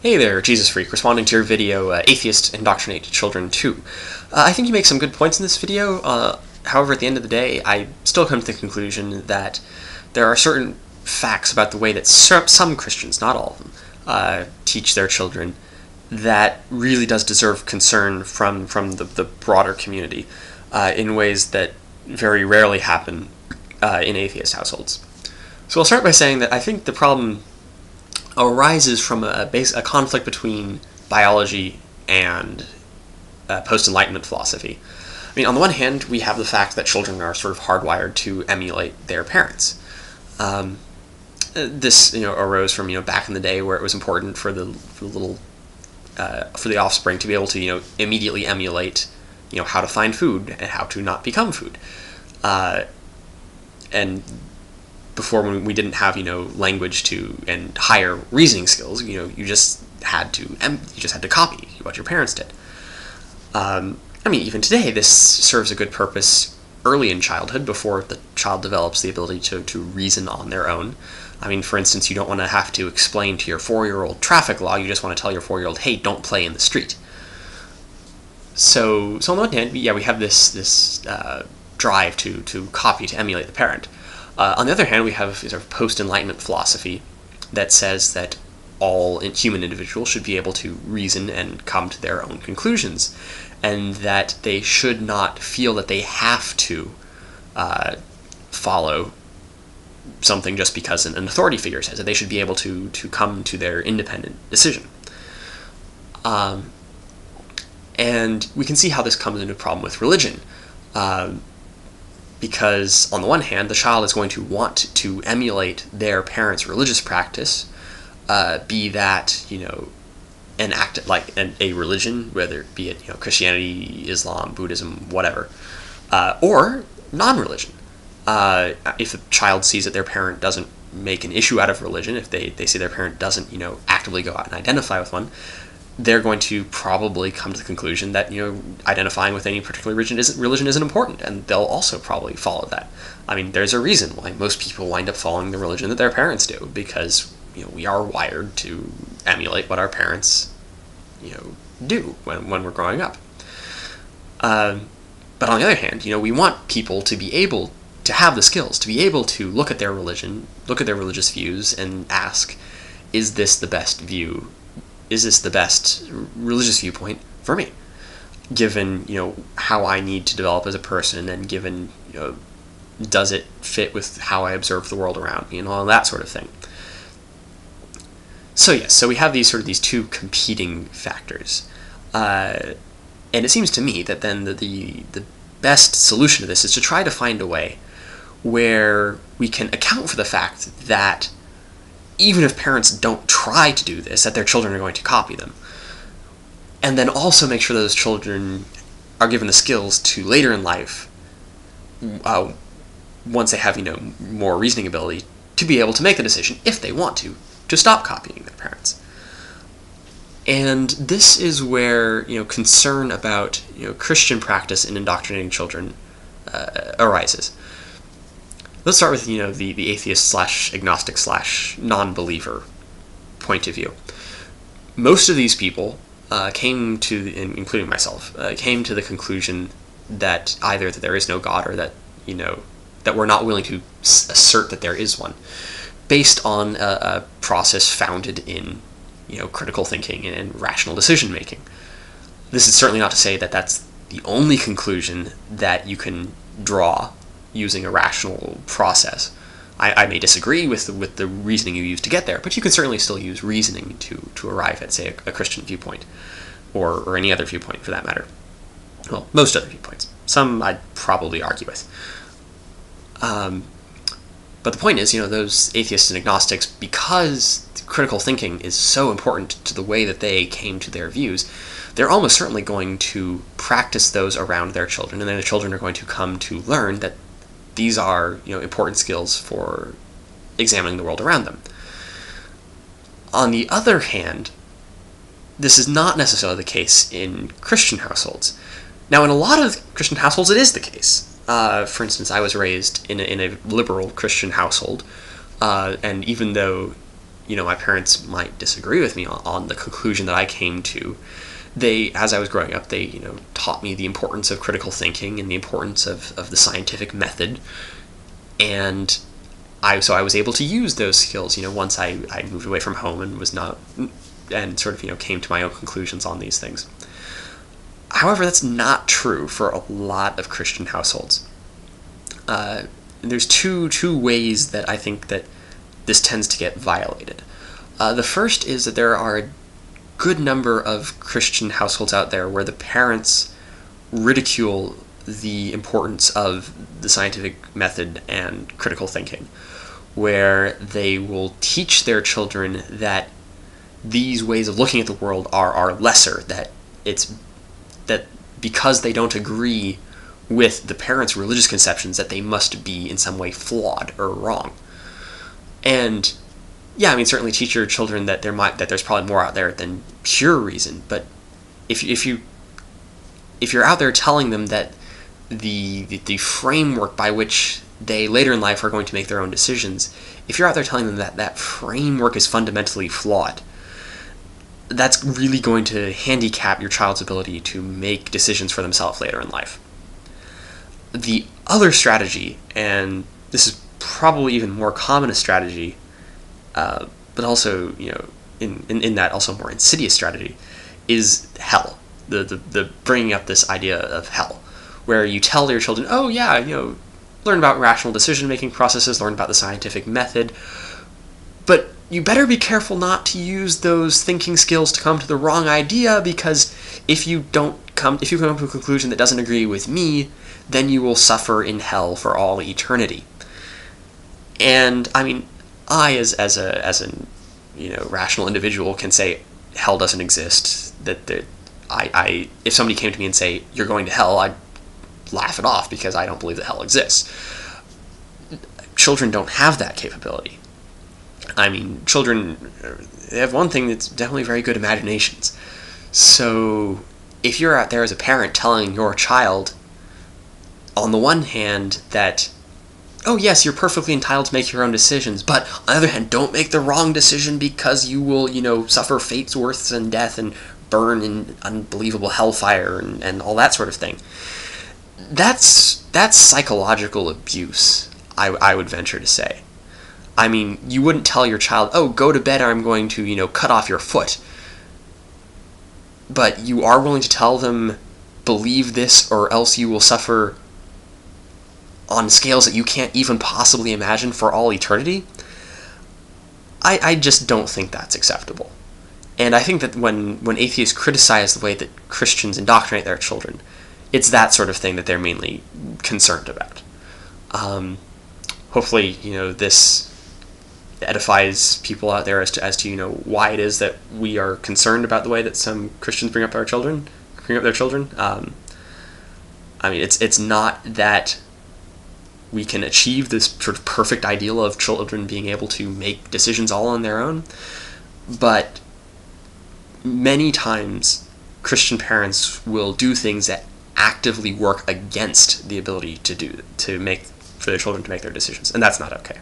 Hey there, Jesus Freak, responding to your video, Atheists Indoctrinate Children too. I think you make some good points in this video. However, at the end of the day, I still come to the conclusion that there are certain facts about the way that some Christians, not all of them, teach their children that really does deserve concern from the broader community in ways that very rarely happen in atheist households. So I'll start by saying that I think the problem arises from a conflict between biology and post-Enlightenment philosophy. I mean, on the one hand, we have the fact that children are sort of hardwired to emulate their parents. This, arose from back in the day where it was important for the offspring to be able to immediately emulate how to find food and how to not become food. And before, when we didn't have language and higher reasoning skills, you just had to copy what your parents did. I mean, even today, this serves a good purpose early in childhood, before the child develops the ability to reason on their own. I mean, for instance, you don't want to have to explain to your 4-year-old traffic law. You just want to tell your 4-year-old, "Hey, don't play in the street." So on the one hand, we have this drive to copy, to emulate the parent. On the other hand, we have sort of post-Enlightenment philosophy that says that all human individuals should be able to reason and come to their own conclusions, and that they should not feel that they have to follow something just because an authority figure says it. They should be able to come to their independent decision. And we can see how this comes into a problem with religion. Because on the one hand, the child is going to want to emulate their parents' religious practice, be that an act like a religion, whether it be it Christianity, Islam, Buddhism, whatever, or non-religion. If the child sees that their parent doesn't make an issue out of religion, if they see their parent doesn't actively go out and identify with one, they're going to probably come to the conclusion that identifying with any particular religion isn't important, and they'll also probably follow that. I mean, there's a reason why most people wind up following the religion that their parents do, because we are wired to emulate what our parents do when we're growing up. But on the other hand, we want people to be able to have the skills to be able to look at their religion, look at their religious views, and ask, is this the best view? Is this the best religious viewpoint for me, given how I need to develop as a person, and given does it fit with how I observe the world around me, and all that sort of thing. So yes, so we have these two competing factors, and it seems to me that then the best solution to this is to try to find a way where we can account for the fact that even if parents don't try to do this, that their children are going to copy them. And then also make sure that those children are given the skills to later in life, once they have more reasoning ability, to be able to make the decision, if they want to stop copying their parents. And this is where concern about Christian practice in indoctrinating children arises. Let's start with the atheist / agnostic / non-believer point of view. Most of these people came to, including myself, came to the conclusion that either that there is no God, or that that we're not willing to assert that there is one, based on a process founded in critical thinking and rational decision making. This is certainly not to say that that's the only conclusion that you can draw using a rational process. I may disagree with the reasoning you use to get there, but you can certainly still use reasoning to arrive at, say, a Christian viewpoint, or any other viewpoint for that matter. Well, most other viewpoints. Some I'd probably argue with. But the point is, those atheists and agnostics, because critical thinking is so important to the way that they came to their views, they're almost certainly going to practice those around their children, and then the children are going to come to learn that these are important skills for examining the world around them. On the other hand, this is not necessarily the case in Christian households. Now, in a lot of Christian households, it is the case. For instance, I was raised in a liberal Christian household, and even though my parents might disagree with me on the conclusion that I came to. As I was growing up, they, taught me the importance of critical thinking and the importance of the scientific method. And so I was able to use those skills, once I moved away from home and sort of, came to my own conclusions on these things. However, that's not true for a lot of Christian households. There's two ways that I think that this tends to get violated. The first is that there are a good number of Christian households out there where the parents ridicule the importance of the scientific method and critical thinking, where they will teach their children that these ways of looking at the world are lesser, that because they don't agree with the parents' religious conceptions, that they must be in some way flawed or wrong. And yeah, certainly teach your children that there's probably more out there than pure reason. But if you're out there telling them that the framework by which they later in life are going to make their own decisions, if you're out there telling them that framework is fundamentally flawed, that's really going to handicap your child's ability to make decisions for themselves later in life. The other strategy, and this is probably even more common a strategy, but also, in that also more insidious strategy, is hell. The bringing up this idea of hell, where you tell your children, oh yeah, learn about rational decision-making processes, learn about the scientific method, but you better be careful not to use those thinking skills to come to the wrong idea, because if you come to a conclusion that doesn't agree with me, then you will suffer in hell for all eternity. And I as a rational individual can say hell doesn't exist. If somebody came to me and say you're going to hell, I'd laugh it off because I don't believe that hell exists. Children don't have that capability. Children, they have one thing that's definitely very good imaginations. So if you're out there as a parent telling your child, on the one hand, that, oh yes, you're perfectly entitled to make your own decisions, but on the other hand, don't make the wrong decision because you will, suffer fate's worse and death and burn in unbelievable hellfire and all that sort of thing. That's psychological abuse, I would venture to say. You wouldn't tell your child, oh, go to bed or I'm going to, cut off your foot. But you are willing to tell them, believe this or else you will suffer on scales that you can't even possibly imagine for all eternity? I just don't think that's acceptable. And I think that when atheists criticize the way that Christians indoctrinate their children, it's that sort of thing that they're mainly concerned about. Hopefully, this edifies people out there as to why it is that we are concerned about the way that some Christians bring up their children. It's not that we can achieve this sort of perfect ideal of children being able to make decisions all on their own, but many times Christian parents will do things that actively work against the ability for their children to make their decisions, and that's not okay.